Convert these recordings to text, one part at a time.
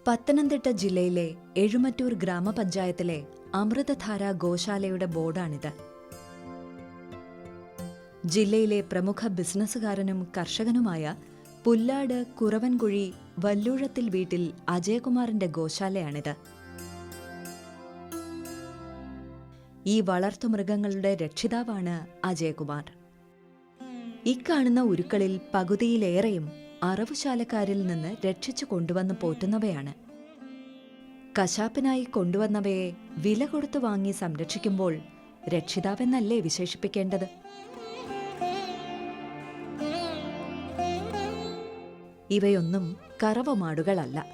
പത്തനംതിട്ട ജില്ലയിലെ എഴുമറ്റൂർ ഗ്രാമപഞ്ചായത്തിലെ അമൃതധാര ഗോശാലയുടെ ബോർഡാണിത്. ജില്ലയിലെ പ്രമുഖ ബിസിനസ്സുകാരനും കർഷകനുമായ പുല്ലാട് കുറവൻകുഴി വല്ലൂഴത്തിൽ വീട്ടിൽ അജയകുമാറിന്റെ ഗോശാലയാണിത്. ഈ വളർത്തുമൃഗങ്ങളുടെ രക്ഷിതാവാണ് അജയകുമാർ. ഇക്കാണുന്ന ഉരുക്കളിൽ പകുതിയിലേറെയും അറവുശാലക്കാരിൽ നിന്ന് രക്ഷിച്ചു കൊണ്ടുവന്ന് പോറ്റുന്നവയാണ്. കശാപ്പിനായി കൊണ്ടുവന്നവയെ വില കൊടുത്തു വാങ്ങി സംരക്ഷിക്കുമ്പോൾ രക്ഷിതാവെന്നല്ലേ വിശേഷിപ്പിക്കേണ്ടത്? ഇവയൊന്നും കറവമാടുകളല്ല,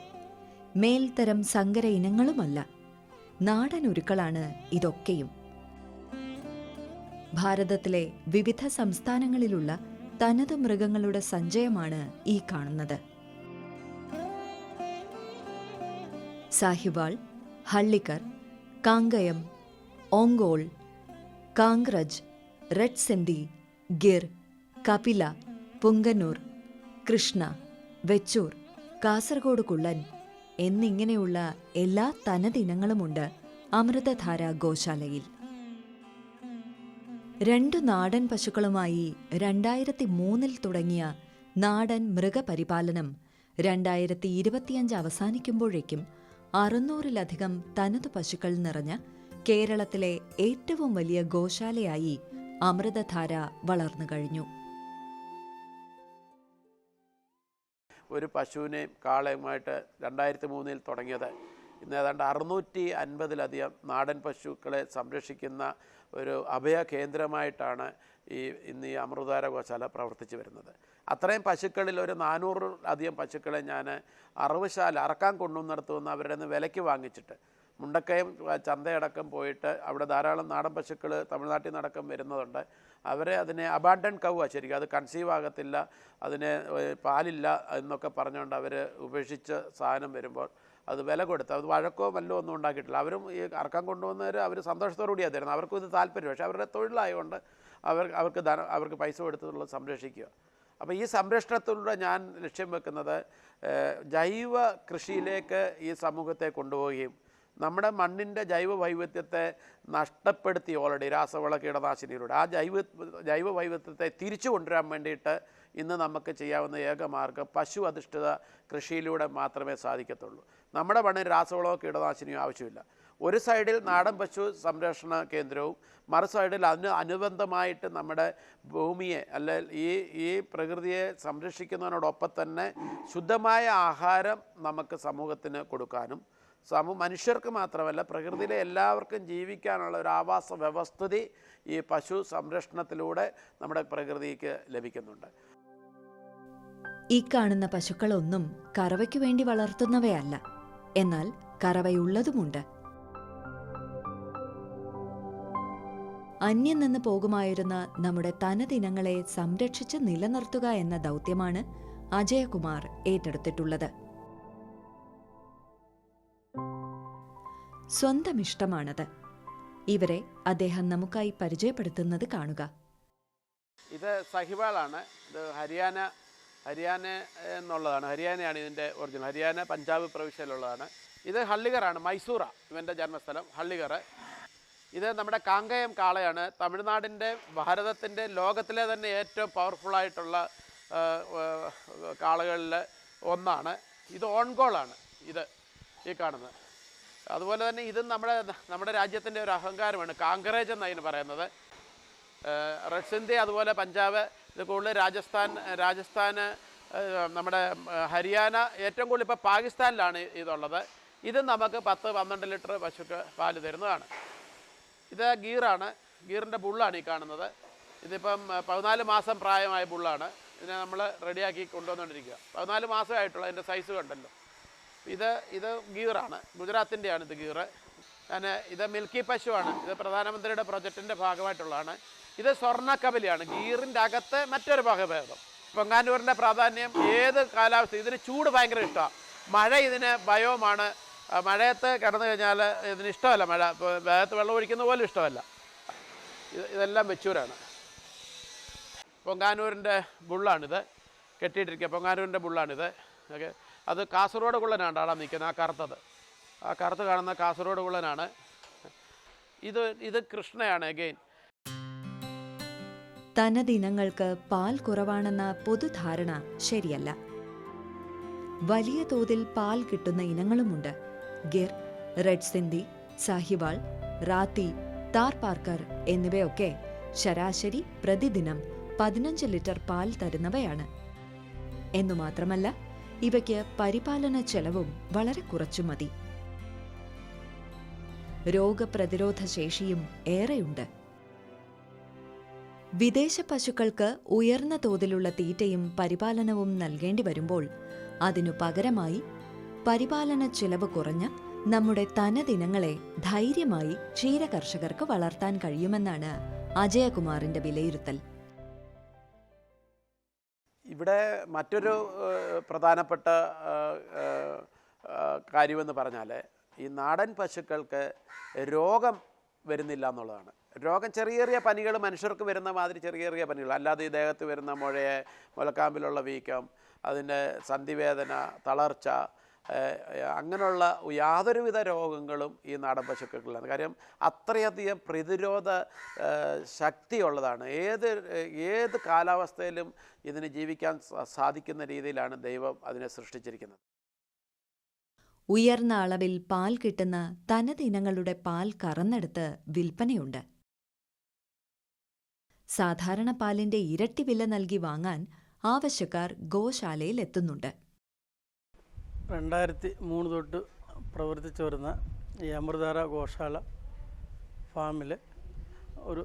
മേൽത്തരം സങ്കര ഇനങ്ങളുമല്ല. നാടൻ ഉരുക്കളാണ് ഇതൊക്കെയും. ഭാരതത്തിലെ വിവിധ സംസ്ഥാനങ്ങളിലുള്ള തനത് മൃഗങ്ങളുടെ സഞ്ചയമാണ് ഈ കാണുന്നത്. സാഹിവാൾ, ഹള്ളിക്കർ, കാങ്കയം, ഓങ്കോൾ, കാങ്ക്രജ്, റെഡ് സെന്റി, ഗിർ, കപില, പുങ്കന്നൂർ, കൃഷ്ണ, വെച്ചൂർ, കാസർഗോഡ് കുള്ളൻ എന്നിങ്ങനെയുള്ള എല്ലാ തനതിനങ്ങളുമുണ്ട് അമൃതധാര ഗോശാലയിൽ. 2 നാടൻ പശുക്കളുമായി 2003 തുടങ്ങിയ നാടൻ മൃഗപരിപാലനം 2025 അവസാനിക്കുമ്പോഴേക്കും 600-ലധികം തനതു പശുക്കൾ നിറഞ്ഞ കേരളത്തിലെ ഏറ്റവും വലിയ ഗോശാലയായി അമൃതധാര വളർന്നു കഴിഞ്ഞു. ഒരു പശുവിനെയും കാളയുമായിട്ട് 2003 തുടങ്ങിയത് ഇന്ന് ഏതാണ്ട് 650-ലധികം നാടൻ പശുക്കളെ സംരക്ഷിക്കുന്ന ഒരു അഭയ കേന്ദ്രമായിട്ടാണ് ഇന്ന് ഈ അമൃതധാര ഗോശാല പ്രവർത്തിച്ചു വരുന്നത്. അത്രയും പശുക്കളിൽ ഒരു 400-ലധികം പശുക്കളെ ഞാൻ അറവുശാല അറക്കാൻ കൊണ്ടുവന്നിടത്തുനിന്ന് അവരുടെ നിന്ന് വിലയ്ക്ക് വാങ്ങിച്ചിട്ട് മുണ്ടക്കയം ചന്തയടക്കം പോയിട്ട് അവിടെ ധാരാളം നാടൻ പശുക്കൾ തമിഴ്നാട്ടിൽ നിന്നടക്കം വരുന്നതുണ്ട്. അവരെ അതിനെ അബാൻഡൻ കൗവ, ശരിക്കും അത് കൺസീവ് ആകത്തില്ല, അതിന് പാലില്ല എന്നൊക്കെ പറഞ്ഞുകൊണ്ട് അവർ ഉപേക്ഷിച്ച സാധനം വരുമ്പോൾ അത് വില കൊടുത്ത് അത് വഴക്കോ വല്ലോ ഒന്നും ഉണ്ടാക്കിയിട്ടില്ല. അവരും ഈ അറക്കാൻ കൊണ്ടുവന്നവർ അവർ സന്തോഷത്തോടു കൂടിയാണ് തരുന്നത്. അവർക്കും ഇത് താല്പര്യം, പക്ഷേ അവരുടെ തൊഴിലായതുകൊണ്ട് അവർക്ക് പൈസ കൊടുത്തുള്ളത് സംരക്ഷിക്കുക. അപ്പോൾ ഈ സംരക്ഷണത്തിലൂടെ ഞാൻ ലക്ഷ്യം വെക്കുന്നത് ജൈവ കൃഷിയിലേക്ക് ഈ സമൂഹത്തെ കൊണ്ടുപോവുകയും നമ്മുടെ മണ്ണിൻ്റെ ജൈവ വൈവിധ്യത്തെ നഷ്ടപ്പെടുത്തി ഓൾറെഡി രാസവള കീടനാശിനിയിലൂടെ ആ ജൈവ വൈവിധ്യത്തെ തിരിച്ചു കൊണ്ടുവരാൻ വേണ്ടിയിട്ട് ഇന്ന് നമുക്ക് ചെയ്യാവുന്ന ഏക മാർഗ്ഗം പശു അധിഷ്ഠിത കൃഷിയിലൂടെ മാത്രമേ സാധിക്കത്തുള്ളൂ. നമ്മുടെ മണ്ണിൽ രാസവളമോ കീടനാശിനിയോ ആവശ്യമില്ല. ഒരു സൈഡിൽ നാടൻ പശു സംരക്ഷണ കേന്ദ്രവും മറു സൈഡിൽ അതിന് അനുബന്ധമായിട്ട് നമ്മുടെ ഭൂമിയെ ഈ പ്രകൃതിയെ സംരക്ഷിക്കുന്നതിനോടൊപ്പം തന്നെ ശുദ്ധമായ ആഹാരം നമുക്ക് സമൂഹത്തിന് കൊടുക്കാനും മനുഷ്യർക്ക് മാത്രമല്ല പ്രകൃതിയിലെ എല്ലാവർക്കും ജീവിക്കാനുള്ള ഒരു ആവാസ വ്യവസ്ഥിതി ഈ പശു സംരക്ഷണത്തിലൂടെ നമ്മുടെ പ്രകൃതിക്ക് ലഭിക്കുന്നുണ്ട്. ഈ കാണുന്ന പശുക്കളൊന്നും കറവയ്ക്കു വേണ്ടി വളർത്തുന്നവയല്ല, എന്നാൽ കറവയുള്ളതുമുണ്ട്. അന്യം നിന്ന് പോകുമായിരുന്ന നമ്മുടെ തനതിനങ്ങളെ സംരക്ഷിച്ച് നിലനിർത്തുക എന്ന ദൗത്യമാണ് അജയകുമാർ ഏറ്റെടുത്തിട്ടുള്ളത്. സ്വന്തം ഇഷ്ടമാണത്. ഇവരെ അദ്ദേഹം നമുക്കായി പരിചയപ്പെടുത്തുന്നത് കാണുക. ഇത് സഹിവാളാണ്. ഇത് ഹരിയാന എന്നുള്ളതാണ്. ഹരിയാനയാണ് ഇതിൻ്റെ ഒറിജിനൽ. ഹരിയാന പഞ്ചാബ് പ്രവിശ്യയിലുള്ളതാണ്. ഇത് ഹള്ളികറാണ്. മൈസൂറ ഇവൻ്റെ ജന്മസ്ഥലം ഹള്ളികർ. ഇത് നമ്മുടെ കാങ്കയം കാളയാണ്. തമിഴ്നാടിൻ്റെ ഭാരതത്തിൻ്റെ ലോകത്തിലെ തന്നെ ഏറ്റവും പവർഫുള്ളായിട്ടുള്ള കാളകളിൽ ഒന്നാണ്. ഇത് ഓൺഗോളാണ് ഇത് ഈ കാണുന്നത്. അതുപോലെ തന്നെ ഇതും നമ്മുടെ രാജ്യത്തിൻ്റെ ഒരു അഹങ്കാരമാണ്. കാങ്കറേജ് എന്നതിന് പറയുന്നത്. റെഡ് സിന്ധി അതുപോലെ പഞ്ചാബ്, ഇത് കൂടുതൽ രാജസ്ഥാൻ, നമ്മുടെ ഹരിയാന, ഏറ്റവും കൂടുതൽ ഇപ്പോൾ പാകിസ്ഥാനിലാണ് ഇതുള്ളത്. ഇത് നമുക്ക് 10-12 ലിറ്റർ പശുക്ക് പാല് തരുന്നതാണ്. ഇത് ഗീറാണ്. ഗീറിൻ്റെ ബുള്ളാണ് ഈ കാണുന്നത്. ഇതിപ്പം 14 മാസം പ്രായമായ ബുള്ളാണ്. ഇതിനെ നമ്മൾ റെഡിയാക്കി കൊണ്ടുവന്നുകൊണ്ടിരിക്കുക. 14 മാസമേ ആയിട്ടുള്ളൂ. അതിൻ്റെ സൈസ് കണ്ടല്ലോ. ഇത് ഗീറാണ്. ഗുജറാത്തിൻ്റെയാണ് ഇത് ഗീറ്. ഇത് മിൽക്കി പശുവാണ്. ഇത് പ്രധാനമന്ത്രിയുടെ പ്രൊജക്റ്റിൻ്റെ ഭാഗമായിട്ടുള്ളതാണ്. ഇത് സ്വർണ്ണക്കബലിയാണ്. ഗീറിൻ്റെ അകത്ത് മറ്റൊരു വകഭേദം. പൊങ്കാനൂരിൻ്റെ പ്രാധാന്യം ഏത് കാലാവസ്ഥ, ഇതിന് ചൂട് ഭയങ്കര ഇഷ്ടമാണ്. മഴ ഇതിന് ഭയവുമാണ്. മഴയത്ത് കിടന്നു കഴിഞ്ഞാൽ ഇതിന് ഇഷ്ടമല്ല. വേഗത്ത് വെള്ളം ഒഴിക്കുന്ന പോലും ഇഷ്ടമല്ല. ഇതെല്ലാം വെച്ചൂരാണ്. പൊങ്കാനൂരിൻ്റെ ബുള്ളാണിത്. കെട്ടിയിട്ടിരിക്കുക പൊങ്കാനൂരിൻ്റെ ബുള്ളാണിത്. ഓക്കെ. അത് കാസർഗോഡ് കുള്ളനാണ് ആടാ നിൽക്കുന്നത്, ആ കറുത്തത്, ആ കറുത്ത് കാണുന്ന കാസർഗോഡ് കുള്ളനാണ്. ഇത് കൃഷ്ണയാണ്. അഗെയിൻ തനതിനങ്ങൾക്ക് പാൽ കുറവാണെന്ന പൊതുധാരണ ശരിയല്ല. വലിയ തോതിൽ പാൽ കിട്ടുന്ന ഇനങ്ങളുമുണ്ട്. ഗിർ, റെഡ് സിന്ധി, സാഹിവാൾ, റാത്തി, താർപാർക്കർ എന്നിവയൊക്കെ ശരാശരി പ്രതിദിനം 15 ലിറ്റർ പാൽ തരുന്നവയാണ്. എന്നുമാത്രമല്ല, ഇവയ്ക്ക് പരിപാലന ചെലവും വളരെ കുറച്ചു മതി. രോഗപ്രതിരോധ ശേഷിയും ഏറെയുണ്ട്. വിദേശ പശുക്കൾക്ക് ഉയർന്ന തോതിലുള്ള തീറ്റയും പരിപാലനവും നൽകേണ്ടി വരുമ്പോൾ അതിനു പകരമായി പരിപാലന ചെലവ് കുറഞ്ഞ നമ്മുടെ തനതിനങ്ങളെ ധൈര്യമായി ക്ഷീരകർഷകർക്ക് വളർത്താൻ കഴിയുമെന്നാണ് അജയകുമാറിന്റെ വിലയിരുത്തൽ. ഇവിടെ മറ്റൊരു പ്രധാനപ്പെട്ട കാര്യമെന്ന് പറഞ്ഞാൽ ഈ നാടൻ പശുക്കൾക്ക് രോഗം വരുന്നില്ല എന്നുള്ളതാണ്. രോഗം ചെറിയ ചെറിയ പനികൾ മനുഷ്യർക്ക് വരുന്ന മാതിരി ചെറിയ ചെറിയ പനികൾ, അല്ലാതെ ഈ ദേഹത്ത് വരുന്ന മുഴയെ, മുലക്കാമ്പിലുള്ള വീക്കം, അതിൻ്റെ സന്ധിവേദന, തളർച്ച, അങ്ങനെയുള്ള യാതൊരുവിധ രോഗങ്ങളും ഈ നാടൻ പശുക്കളിലാണ്. കാര്യം അത്രയധികം പ്രതിരോധ ശക്തിയുള്ളതാണ്. ഏത് കാലാവസ്ഥയിലും ഇതിന് ജീവിക്കാൻ സാധിക്കുന്ന രീതിയിലാണ് ദൈവം അതിനെ സൃഷ്ടിച്ചിരിക്കുന്നത്. ഉയർന്ന അളവിൽ പാൽ കിട്ടുന്ന തനതിനങ്ങളുടെ പാൽ കറന്നെടുത്ത് വിൽപ്പനയുണ്ട്. സാധാരണ പാലിന്റെ ഇരട്ടി വില നൽകി വാങ്ങാൻ ആവശ്യക്കാർ ഗോശാലയിൽ എത്തുന്നുണ്ട്. 2003 തൊട്ട് പ്രവർത്തിച്ചു വരുന്ന ഈ അമൃതധാര ഗോശാല ഫാമിൽ ഒരു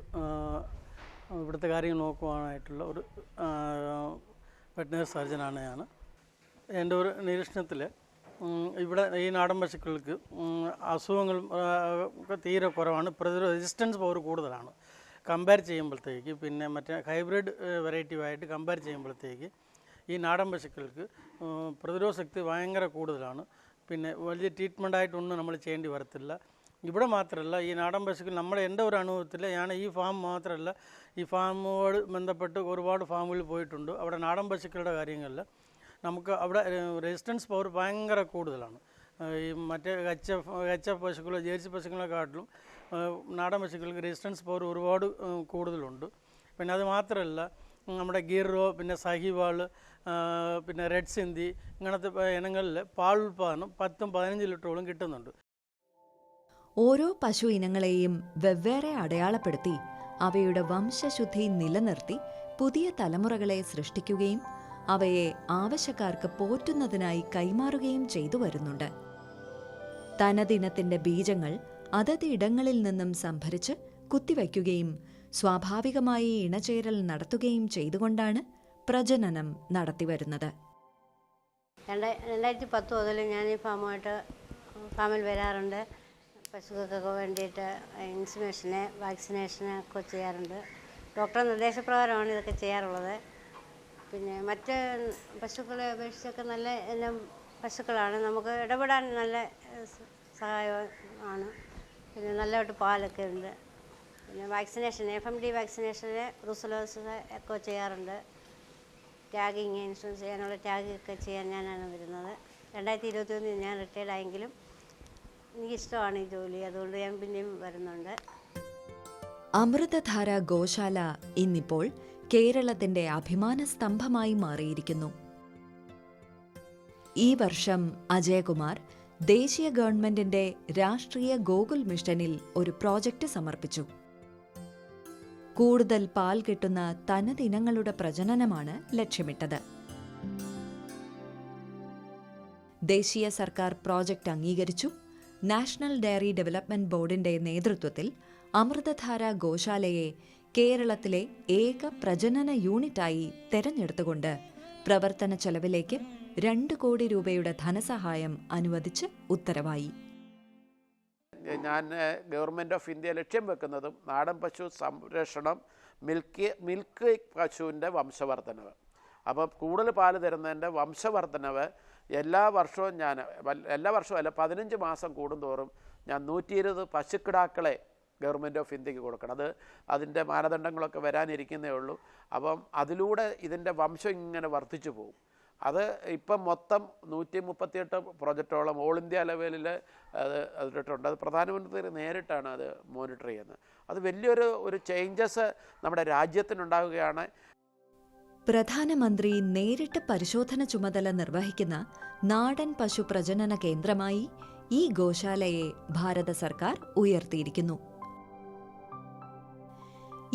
ഇവിടുത്തെ കാര്യങ്ങൾ നോക്കുവാനായിട്ടുള്ള ഒരു വെറ്റിനറി സർജനാണ് ഞാൻ. എൻ്റെ ഒരു നിരീക്ഷണത്തിൽ ഇവിടെ ഈ നാടൻ പശുക്കൾക്ക് അസുഖങ്ങളും ഒക്കെ തീരെ കുറവാണ്. റെസിസ്റ്റൻസ് പവർ കൂടുതലാണ് കമ്പയർ ചെയ്യുമ്പോഴത്തേക്ക്. പിന്നെ മറ്റേ ഹൈബ്രിഡ് വെറൈറ്റിയുമായിട്ട് കമ്പയർ ചെയ്യുമ്പോഴത്തേക്ക് ഈ നാടൻ പശുക്കൾക്ക് പ്രതിരോധ ശക്തി ഭയങ്കര കൂടുതലാണ്. പിന്നെ വലിയ ട്രീറ്റ്മെൻറ്റായിട്ടൊന്നും നമ്മൾ ചെയ്യേണ്ടി വരത്തില്ല. ഇവിടെ മാത്രമല്ല, ഈ നാടൻ പശുക്കൾ എൻ്റെ ഒരു അനുഭവത്തിൽ ഞാൻ ഈ ഫാം മാത്രമല്ല, ഈ ഫാമോട് ബന്ധപ്പെട്ട് ഒരുപാട് ഫാമുകളിൽ പോയിട്ടുണ്ട്. അവിടെ നാടൻ പശുക്കളുടെ കാര്യങ്ങളിൽ നമുക്ക് അവിടെ റെസിസ്റ്റൻസ് പവർ ഭയങ്കര കൂടുതലാണ്. ഈ മറ്റേ കച്ച പശുക്കളോ ജേഴ്സി പശുക്കളെക്കാട്ടിലും നാടൻ പശുക്കൾക്ക് റെസിസ്റ്റൻസ് പവർ ഒരുപാട് കൂടുതലുണ്ട്. പിന്നെ അത് മാത്രമല്ല, നമ്മുടെ ഗിറോ, പിന്നെ സഹിവാൾ, പിന്നെ റെഡ് സിന്ധി, ഇങ്ങനത്തെ ഇനങ്ങളിൽ പാൽ ഉൽപ്പാദനം 10-15 ലിറ്ററോളം കിട്ടുന്നുണ്ട്. ഓരോ പശു ഇനങ്ങളെയും വെവ്വേറെ അടയാളപ്പെടുത്തി അവയുടെ വംശശുദ്ധി നിലനിർത്തി പുതിയ തലമുറകളെ സൃഷ്ടിക്കുകയും അവയെ ആവശ്യക്കാർക്ക് പോറ്റുന്നതിനായി കൈമാറുകയും ചെയ്തു വരുന്നുണ്ട്. തനതിനത്തിന്റെ ബീജങ്ങൾ അതത് ഇടങ്ങളിൽ നിന്നും സംഭരിച്ച് കുത്തിവയ്ക്കുകയും സ്വാഭാവികമായി ഇണചേരൽ നടത്തുകയും ചെയ്തുകൊണ്ടാണ് പ്രജനനം നടത്തിവരുന്നത്. 2010 മുതൽ ഞാൻ ഈ ഫാമിൽ വരാറുണ്ട്. പശുക്കൾക്കൊക്കെ വേണ്ടിയിട്ട് ഇൻസുലേഷന്, വാക്സിനേഷന് ഒക്കെ ചെയ്യാറുണ്ട്. ഡോക്ടറുടെ നിർദ്ദേശപ്രകാരമാണ് ഇതൊക്കെ ചെയ്യാറുള്ളത്. പിന്നെ മറ്റ് പശുക്കളെ അപേക്ഷിച്ചൊക്കെ നല്ല ഇനം പശുക്കളാണ്. നമുക്ക് ഇടപെടാൻ നല്ല സഹായമാണ്. പിന്നെ നല്ലതായിട്ട് പാലൊക്കെ ഉണ്ട്. പിന്നെ വാക്സിനേഷൻ, FMD വാക്സിനേഷന്, റുസലോസ് ഒക്കെ ചെയ്യാറുണ്ട്. ടാഗിങ്, ഇൻഷുറൻസ് ചെയ്യാനുള്ള ടാഗൊക്കെ ചെയ്യാൻ ഞാനാണ് വരുന്നത്. 2021 ഞാൻ റിട്ടയർഡായെങ്കിലും എനിക്കിഷ്ടമാണ് ഈ ജോലി, അതുകൊണ്ട് ഞാൻ പിന്നെയും വരുന്നുണ്ട്. അമൃതധാര ഗോശാല ഇന്നിപ്പോൾ കേരളത്തിന്റെ അഭിമാന സ്തംഭമായി മാറിയിരിക്കുന്നു. ഈ വർഷം അജയകുമാർ ദേശീയ ഗവൺമെന്റിന്റെ രാഷ്ട്രീയ ഗോകുൽ മിഷനിൽ ഒരു പ്രോജക്റ്റ് സമർപ്പിച്ചു. കൂടുതൽ പാൽ കിട്ടുന്ന തനതിനങ്ങളുടെ പ്രജനനമാണ് ലക്ഷ്യമിട്ടത്. ദേശീയ സർക്കാർ പ്രോജക്റ്റ് അംഗീകരിച്ചു. നാഷണൽ ഡയറി ഡെവലപ്മെന്റ് ബോർഡിന്റെ നേതൃത്വത്തിൽ അമൃതധാര ഗോശാലയെ കേരളത്തിലെ ഏക പ്രജനന യൂണിറ്റായി തെരഞ്ഞെടുത്തുകൊണ്ട് പ്രവർത്തന ചെലവിലേക്ക് 2 കോടി രൂപയുടെ ധനസഹായം അനുവദിച്ച് ഉത്തരവായി. ഞാൻ ഗവൺമെൻറ് ഓഫ് ഇന്ത്യ ലക്ഷ്യം വെക്കുന്നതും നാടൻ പശു സംരക്ഷണം, മിൽക്ക് പശുവിൻ്റെ വംശവർദ്ധനവ്. അപ്പം കൂടുതൽ പാല് തരുന്നതിൻ്റെ വംശവർദ്ധനവ് എല്ലാ വർഷവും അല്ല 15 മാസം കൂടുന്തോറും ഞാൻ 120 പശുക്കിടാക്കളെ ഗവൺമെൻറ് ഓഫ് ഇന്ത്യക്ക് കൊടുക്കണം. അതിൻ്റെ മാനദണ്ഡങ്ങളൊക്കെ വരാനിരിക്കുന്നേ ഉള്ളൂ. അപ്പം അതിലൂടെ ഇതിൻ്റെ വംശം ഇങ്ങനെ വർദ്ധിച്ചു പോകും. അത് ഇപ്പം മൊത്തം 138 പ്രൊജക്റ്റോളം ഓൾ ഇന്ത്യ ലെവലിൽ അതിലിട്ടുണ്ട്. അത് പ്രധാനമന്ത്രി നേരിട്ടാണ് അത് മോണിറ്റർ ചെയ്യുന്നത്. അത് വലിയൊരു ചേഞ്ചസ് നമ്മുടെ രാജ്യത്തിനുണ്ടാവുകയാണ്. പ്രധാനമന്ത്രി നേരിട്ട് പരിശോധന ചുമതല നിർവഹിക്കുന്ന നാടൻ പശു പ്രജനന കേന്ദ്രമായി ഈ ഗോശാലയെ ഭാരത സർക്കാർ ഉയർത്തിയിരിക്കുന്നു.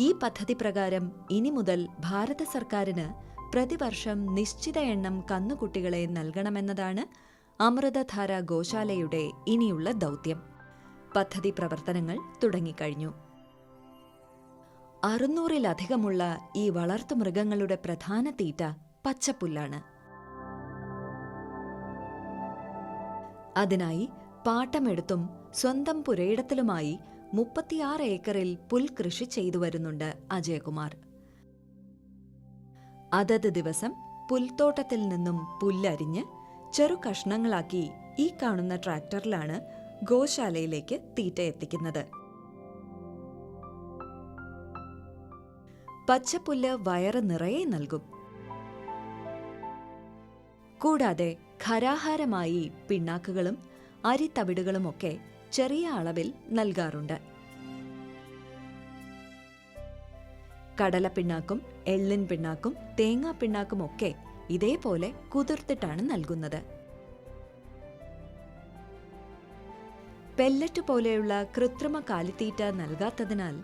ഈ പദ്ധതി പ്രകാരം ഇനി മുതൽ ഭാരത സർക്കാരിന് പ്രതിവർഷം നിശ്ചിത എണ്ണം കന്നുകുട്ടികളെ നൽകണമെന്നതാണ് അമൃതധാര ഗോശാലയുടെ ഇനിയുള്ള ദൗത്യം. പദ്ധതി പ്രവർത്തനങ്ങൾ തുടങ്ങിക്കഴിഞ്ഞു. 600-ലധികമുള്ള ഈ വളർത്തുമൃഗങ്ങളുടെ പ്രധാന തീറ്റ പച്ചപ്പുല്ലാണ്. അതിനായി പാട്ടമെടുത്തും സ്വന്തം പുരയിടത്തിലുമായി 36 ഏക്കറിൽ പുൽകൃഷി ചെയ്തു വരുന്നുണ്ട് അജയകുമാർ. അതത് ദിവസം പുൽത്തോട്ടത്തിൽ നിന്നും പുല്ലരിഞ്ഞ് ചെറു കഷ്ണങ്ങളാക്കി ഈ കാണുന്ന ട്രാക്ടറിലാണ് ഗോശാലയിലേക്ക് തീറ്റ എത്തിക്കുന്നത്. പച്ചപ്പുല്ല് വയറ് നിറയെ നൽകും. കൂടാതെ ഖരാഹാരമായി പിണ്ണാക്കുകളും അരിത്തവിടുകളുമൊക്കെ ചെറിയ അളവിൽ നൽകാറുണ്ട്. കടലപ്പിണ്ണാക്കും എള്ളിൻ പിണ്ണാക്കും തേങ്ങാപ്പിണ്ണാക്കുമൊക്കെ ഇതേപോലെ കുതിർത്തിട്ടാണ് നൽകുന്നത്. പെല്ലറ്റ് പോലെയുള്ള കൃത്രിമ കാലിത്തീറ്റ നൽകാത്തതിനാൽ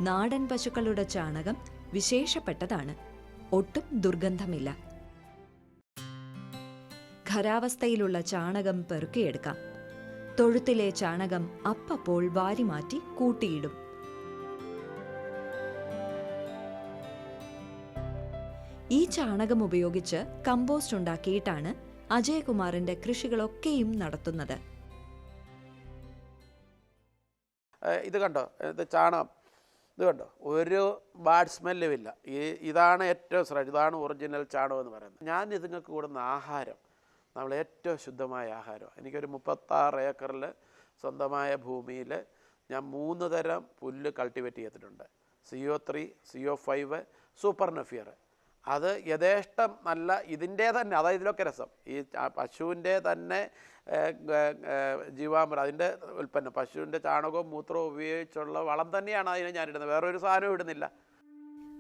നാടൻ പശുക്കളുടെ ചാണകം വിശേഷപ്പെട്ടതാണ്. ഒട്ടും ദുർഗന്ധമില്ല. ഖരാവസ്ഥയിലുള്ള ചാണകം പെറുക്കിയെടുക്കാം. തൊഴുത്തിലെ ചാണകം അപ്പപ്പോൾ വാരിമാറ്റി കൂട്ടിയിടും. ഈ ചാണകം ഉപയോഗിച്ച് കമ്പോസ്റ്റ് ഉണ്ടാക്കിയിട്ടാണ് അജയകുമാറിന്റെ കൃഷികളൊക്കെയും നടത്തുന്നത്. ഇത് കണ്ടോ, ഇത് ചാണകം, ഇത് കണ്ടോ, ഒരു ബാഡ് സ്മെല്ലും ഇല്ല. ഇതാണ് ഏറ്റവും ശ്രദ്ധ, ഇതാണ് ഒറിജിനൽ ചാണകം എന്ന് പറയുന്നത്. ഞാൻ ഇതുങ്ങൾക്ക് കൂടുന്ന ആഹാരം നമ്മൾ ഏറ്റവും ശുദ്ധമായ ആഹാരം. എനിക്കൊരു 36 ഏക്കറിൽ സ്വന്തമായ ഭൂമിയിൽ ഞാൻ 3 തരം പുല്ല് കൾട്ടിവേറ്റ് ചെയ്തിട്ടുണ്ട്. CO3, CO5, super നഫിയർ. അത് യഥേഷ്ടം നല്ല ഇതിൻ്റെ തന്നെ, അതായത് ഇതിലൊക്കെ രസം, ഈ പശുവിൻ്റെ തന്നെ ജീവാമൃതം, അതിൻ്റെ ഉൽപ്പന്നം, പശുവിൻ്റെ ചാണകവും മൂത്രവും ഉപയോഗിച്ചുള്ള വളം തന്നെയാണ് അതിന് ഞാനിടുന്നത്. വേറൊരു സാധനവും ഇടുന്നില്ല.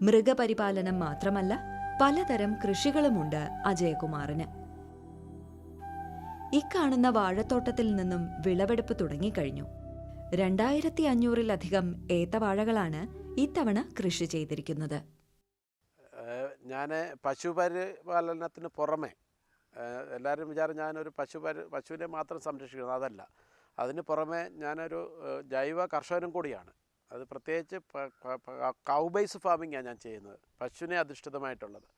മൃഗപരിപാലനം മാത്രമല്ല, പലതരം കൃഷികളുമുണ്ട് അജയകുമാറിന്. ഇക്കാണുന്ന വാഴത്തോട്ടത്തിൽ നിന്നും വിളവെടുപ്പ് തുടങ്ങിക്കഴിഞ്ഞു. 2500-ലധികം ഏത്തവാഴകളാണ് ഇത്തവണ കൃഷി ചെയ്തിരിക്കുന്നത്. ഞാൻ പശുപരിപാലനത്തിന് പുറമെ, എല്ലാവരും വിചാരം ഞാനൊരു പശുവിനെ മാത്രം സംരക്ഷിക്കുന്നത്, അതല്ല. അതിന് പുറമെ ഞാനൊരു ജൈവ കർഷകനും കൂടിയാണ്. അത് പ്രത്യേകിച്ച് കൗ ബേസ് ഫാമിങ്ങാണ് ഞാൻ ചെയ്യുന്നത്, പശുവിനെ അധിഷ്ഠിതമായിട്ടുള്ളത്.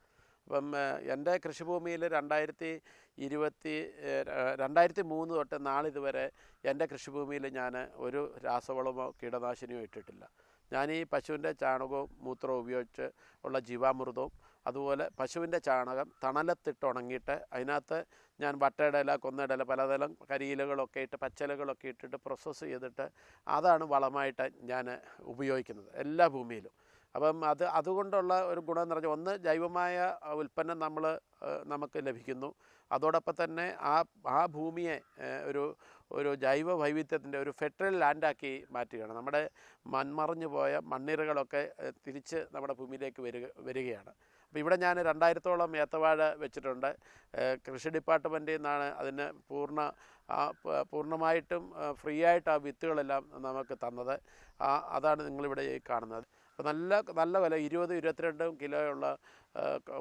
അപ്പം എൻ്റെ കൃഷിഭൂമിയിൽ 2003 തൊട്ട് നാളിതുവരെ എൻ്റെ കൃഷിഭൂമിയിൽ ഞാൻ ഒരു രാസവളമോ കീടനാശിനിയോ ഇട്ടിട്ടില്ല. ഞാൻ ഈ പശുവിൻ്റെ ചാണകവും മൂത്രവും ഉപയോഗിച്ച് ഉള്ള ജീവാമൃതവും, അതുപോലെ പശുവിൻ്റെ ചാണകം തണലത്തിട്ട് ഉണങ്ങിയിട്ട് അതിനകത്ത് ഞാൻ വട്ടയുടെ ഇല, കൊന്നയുടെ ഇല, പലതരം കരിയിലകളൊക്കെ ഇട്ട്, പച്ചിലകളൊക്കെ ഇട്ടിട്ട് പ്രോസസ്സ് ചെയ്തിട്ട് അതാണ് വളമായിട്ട് ഞാൻ ഉപയോഗിക്കുന്നത് എല്ലാ ഭൂമിയിലും. അപ്പം അതുകൊണ്ടുള്ള ഒരു ഗുണം എന്ന് പറഞ്ഞാൽ, ഒന്ന് ജൈവമായ ഉൽപ്പന്നം നമുക്ക് ലഭിക്കുന്നു. അതോടൊപ്പം തന്നെ ആ ഭൂമിയെ ഒരു ജൈവ വൈവിധ്യത്തിൻ്റെ ഒരു ഫെർട്ടൈൽ ലാൻഡാക്കി മാറ്റുകയാണ്. നമ്മുടെ മൺമറഞ്ഞു പോയ മണ്ണിരകളൊക്കെ തിരിച്ച് നമ്മുടെ ഭൂമിയിലേക്ക് വരികയാണ്. അപ്പോൾ ഇവിടെ ഞാൻ 2000-ഓളം ഏത്തവാഴ വെച്ചിട്ടുണ്ട്. കൃഷി ഡിപ്പാർട്ട്മെൻറ്റിൽ നിന്നാണ് അതിന് പൂർണ്ണമായിട്ടും ഫ്രീ ആയിട്ട് ആ വിത്തുകളെല്ലാം നമുക്ക് തന്നത്. അതാണ് നിങ്ങളിവിടെ കാണുന്നത്. അപ്പോൾ നല്ല കൊല, 20-22 കിലോയുള്ള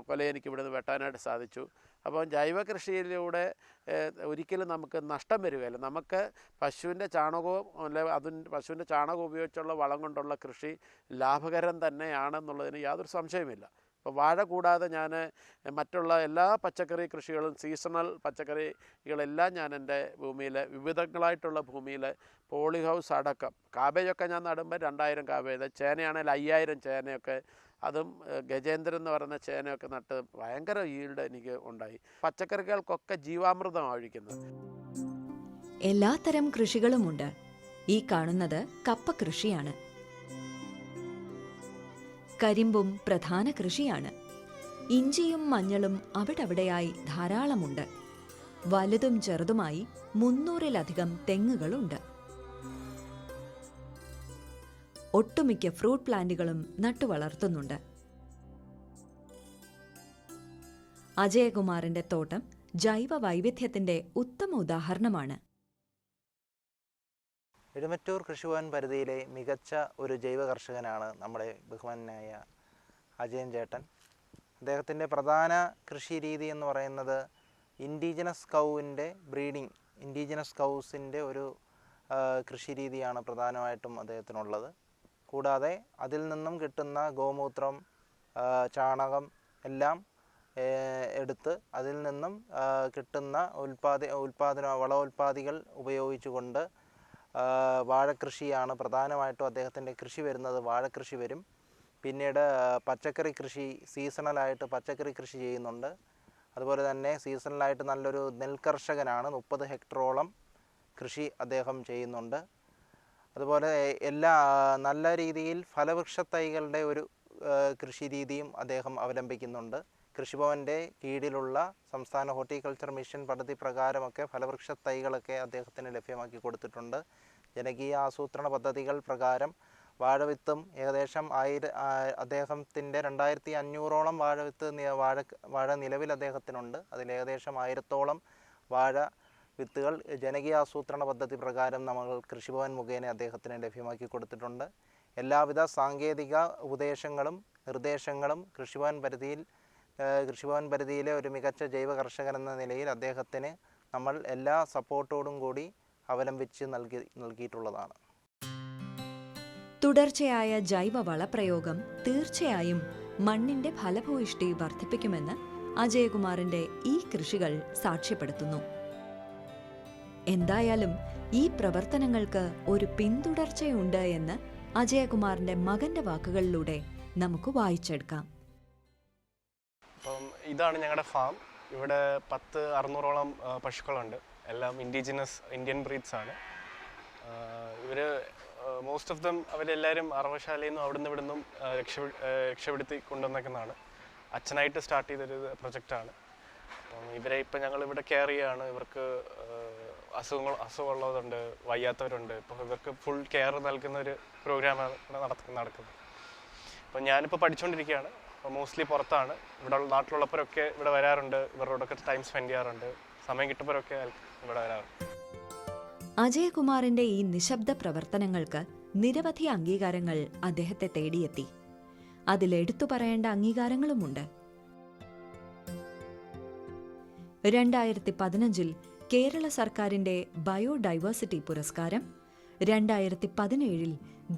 കൊല എനിക്ക് ഇവിടുന്ന് വെട്ടാനായിട്ട് സാധിച്ചു. അപ്പോൾ ജൈവ കൃഷിയിലൂടെ ഒരിക്കലും നമുക്ക് നഷ്ടം വരികയില്ല. നമുക്ക് പശുവിൻ്റെ ചാണകവും പശുവിൻ്റെ ചാണകം ഉപയോഗിച്ചുള്ള വളം കൊണ്ടുള്ള കൃഷി ലാഭകരം തന്നെയാണെന്നുള്ളതിന് യാതൊരു സംശയമില്ല. അപ്പോൾ വാഴ കൂടാതെ ഞാൻ മറ്റുള്ള എല്ലാ പച്ചക്കറി കൃഷികളും, സീസണൽ പച്ചക്കറികളെല്ലാം ഞാൻ എൻ്റെ ഭൂമിയിൽ, വിവിധങ്ങളായിട്ടുള്ള ഭൂമിയിൽ പോളി ഹൗസ് അടക്കം, കാബേജൊക്കെ ഞാൻ നടുമ്പോൾ 2000 കാബേജ്, ചേനയാണെങ്കിൽ 5000 ചേനയൊക്കെ, അതും ഗജേന്ദ്രൻ എന്ന് പറയുന്ന ചേനയൊക്കെ നട്ട് ഭയങ്കര ഈൽഡ് എനിക്ക് ഉണ്ടായി. പച്ചക്കറികൾക്കൊക്കെ ജീവാമൃതമാണ് ഒഴിക്കുന്നത്. എല്ലാത്തരം കൃഷികളുമുണ്ട്. ഈ കാണുന്നത് കപ്പ കൃഷിയാണ്. കരിമ്പും പ്രധാന കൃഷിയാണ്. ഇഞ്ചിയും മഞ്ഞളും അവിടവിടെയായി ധാരാളമുണ്ട്. വലുതും ചെറുതുമായി 300-ലധികം തെങ്ങുകളുണ്ട്. ഒട്ടുമിക്ക ഫ്രൂട്ട് പ്ലാന്റുകളും നട്ടുവളർത്തുന്നുണ്ട്. അജയകുമാറിന്റെ തോട്ടം ജൈവ വൈവിധ്യത്തിന്റെ ഉത്തമ ഉദാഹരണമാണ്. എഴുമറ്റൂർ കൃഷിഭവൻ പരിധിയിലെ മികച്ച ഒരു ജൈവ കർഷകനാണ് നമ്മുടെ ബഹുമാനായ അജയൻ ചേട്ടൻ. അദ്ദേഹത്തിൻ്റെ പ്രധാന കൃഷി രീതി എന്ന് പറയുന്നത് ഇൻഡിജിനസ് കൗവിൻ്റെ ബ്രീഡിംഗ്, ഇൻഡിജിനസ് കൗസിൻ്റെ ഒരു കൃഷി രീതിയാണ് പ്രധാനമായിട്ടും അദ്ദേഹത്തിനുള്ളത്. കൂടാതെ അതിൽ നിന്നും കിട്ടുന്ന ഗോമൂത്രം, ചാണകം എല്ലാം എടുത്ത് അതിൽ നിന്നും കിട്ടുന്ന വളോൽപാദികൾ ഉപയോഗിച്ചുകൊണ്ട് വാഴക്കൃഷിയാണ് പ്രധാനമായിട്ടും അദ്ദേഹത്തിൻ്റെ കൃഷി വരുന്നത്. വാഴക്കൃഷി വരും. പിന്നീട് പച്ചക്കറി കൃഷി, സീസണലായിട്ട് പച്ചക്കറി കൃഷി ചെയ്യുന്നുണ്ട്. അതുപോലെ തന്നെ സീസണലായിട്ട് നല്ലൊരു നെൽകർഷകനാണ്. 30 ഹെക്ടറോളം കൃഷി അദ്ദേഹം ചെയ്യുന്നുണ്ട്. അതുപോലെ നല്ല രീതിയിൽ ഫലവൃക്ഷ തൈകളുടെ ഒരു കൃഷി രീതിയും അദ്ദേഹം അവലംബിക്കുന്നുണ്ട്. കൃഷിഭവൻ്റെ കീഴിലുള്ള സംസ്ഥാന ഹോർട്ടിക്കൾച്ചർ മിഷൻ പദ്ധതി പ്രകാരമൊക്കെ ഫലവൃക്ഷ തൈകളൊക്കെ അദ്ദേഹത്തിന് ലഭ്യമാക്കി കൊടുത്തിട്ടുണ്ട്. ജനകീയ ആസൂത്രണ പദ്ധതികൾ പ്രകാരം വാഴവിത്തും ഏകദേശം അദ്ദേഹത്തിൻ്റെ 2500ഓളം വാഴ നിലവിൽ അദ്ദേഹത്തിനുണ്ട്. അതിലേകദേശം 1000ഓളം വാഴ വിത്തുകൾ ജനകീയ ആസൂത്രണ പദ്ധതി പ്രകാരം നമ്മൾ കൃഷിഭവൻ മുഖേന അദ്ദേഹത്തിന് ലഭ്യമാക്കി കൊടുത്തിട്ടുണ്ട്. എല്ലാവിധ സാങ്കേതിക ഉപദേശങ്ങളും നിർദ്ദേശങ്ങളും കൃഷിഭവൻ പരിധിയിലെ ഒരു മികച്ച ജൈവ കർഷകൻ എന്ന നിലയിൽ അദ്ദേഹത്തിന് നമ്മൾ എല്ലാ സപ്പോർട്ടോടും കൂടി അവലംബിച്ച് നൽകിയിട്ടുള്ളതാണ്. തുടർച്ചയായ ജൈവ വളപ്രയോഗം തീർച്ചയായും മണ്ണിന്റെ ഫലഭൂയിഷ്ടി വർദ്ധിപ്പിക്കുമെന്ന് അജയകുമാറിന്റെ ഈ കൃഷികൾ സാക്ഷ്യപ്പെടുത്തുന്നു. എന്തായാലും ഈ പ്രവർത്തനങ്ങൾക്ക് ഒരു പിന്തുടർച്ചയുണ്ട് എന്ന് അജയകുമാറിന്റെ മകന്റെ വാക്കുകളിലൂടെ നമുക്ക് വായിച്ചെടുക്കാം. അപ്പം ഇതാണ് ഞങ്ങളുടെ ഫാം. ഇവിടെ 600ഓളം പശുക്കളുണ്ട്. എല്ലാം ഇൻഡിജിനസ് ഇന്ത്യൻ ബ്രീഡ്സ് ആണ്. ഇവർ മോസ്റ്റ് ഓഫ് ദം അവരെല്ലാവരും അറവശാലയിൽ നിന്നും അവിടെ നിന്ന് ഇവിടെ നിന്നും രക്ഷപ്പെടുത്തി കൊണ്ടുവന്നേക്കുന്നതാണ്. അച്ഛനായിട്ട് സ്റ്റാർട്ട് ചെയ്തൊരു പ്രൊജക്റ്റാണ്. അപ്പം ഇവരെ ഇപ്പം ഞങ്ങളിവിടെ കെയർ ചെയ്യുകയാണ്. ഇവർക്ക് അസുഖമുള്ളവരുണ്ട്, വയ്യാത്തവരുണ്ട്. ഇപ്പോൾ ഇവർക്ക് ഫുൾ കെയർ നൽകുന്ന ഒരു പ്രോഗ്രാമാണ് നടക്കുന്നത്. അപ്പം ഞാനിപ്പോൾ പഠിച്ചുകൊണ്ടിരിക്കുകയാണ്. അപ്പോൾ മോസ്റ്റ്ലി പുറത്താണ്. ഇവിടെ നാട്ടിലുള്ളപ്പോഴൊക്കെ ഇവിടെ വരാറുണ്ട്. ഇവരോടൊക്കെ ടൈം സ്പെൻഡ് ചെയ്യാറുണ്ട്. സമയം കിട്ടുമ്പോഴൊക്കെ ഇവിടെ വരാറുണ്ട്. അജയകുമാറിന്റെ ഈ നിശബ്ദ പ്രവർത്തനങ്ങൾക്ക് നിരവധി അംഗീകാരങ്ങൾ അദ്ദേഹത്തെ തേടിയെത്തി. അതിലെടുത്തു പറയേണ്ട അംഗീകാരങ്ങളുമുണ്ട്. 2015 കേരള സർക്കാരിന്റെ ബയോഡൈവേഴ്സിറ്റി പുരസ്കാരം, 2017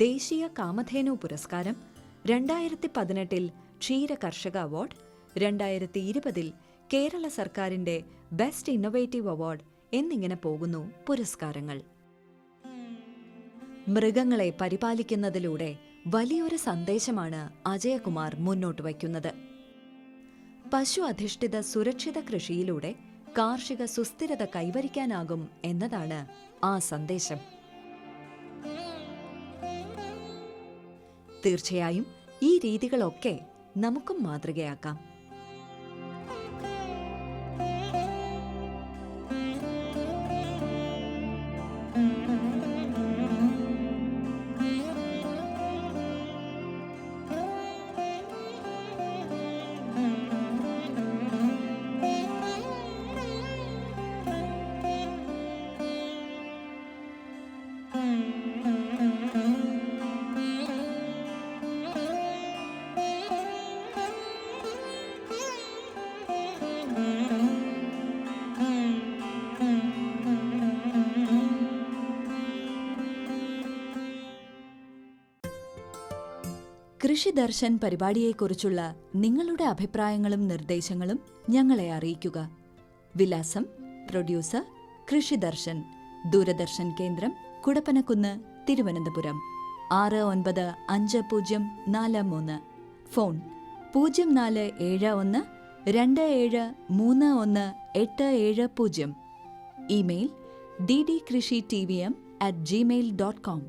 ദേശീയ കാമധേനു പുരസ്കാരം, 2018 ക്ഷീര കർഷക അവാർഡ്, 2020 കേരള സർക്കാരിന്റെ ബെസ്റ്റ് ഇന്നൊവേറ്റീവ് അവാർഡ് എന്നിങ്ങനെ പോകുന്നു പുരസ്കാരങ്ങൾ. മൃഗങ്ങളെ പരിപാലിക്കുന്നതിലൂടെ വലിയൊരു സന്ദേശമാണ് അജയകുമാർ മുന്നോട്ട് വയ്ക്കുന്നത്. പശു അധിഷ്ഠിത സുരക്ഷിത കൃഷിയിലൂടെ കാർഷിക സുസ്ഥിരത കൈവരിക്കാനാകും എന്നതാണ് ആ സന്ദേശം. തീർച്ചയായും ഈ രീതികളൊക്കെ നമുക്കും മാതൃകയാക്കാം. കൃഷി ദർശൻ പരിപാടിയെക്കുറിച്ചുള്ള നിങ്ങളുടെ അഭിപ്രായങ്ങളും നിർദ്ദേശങ്ങളും ഞങ്ങളെ അറിയിക്കുക. വിലാസം: പ്രൊഡ്യൂസർ കൃഷി ദർശൻ, ദൂരദർശൻ കേന്ദ്രം, Kudappanakunnu, Thiruvananthapuram 695043. Phone 0471 27318770. Email ddkrishitvom@gmail.com.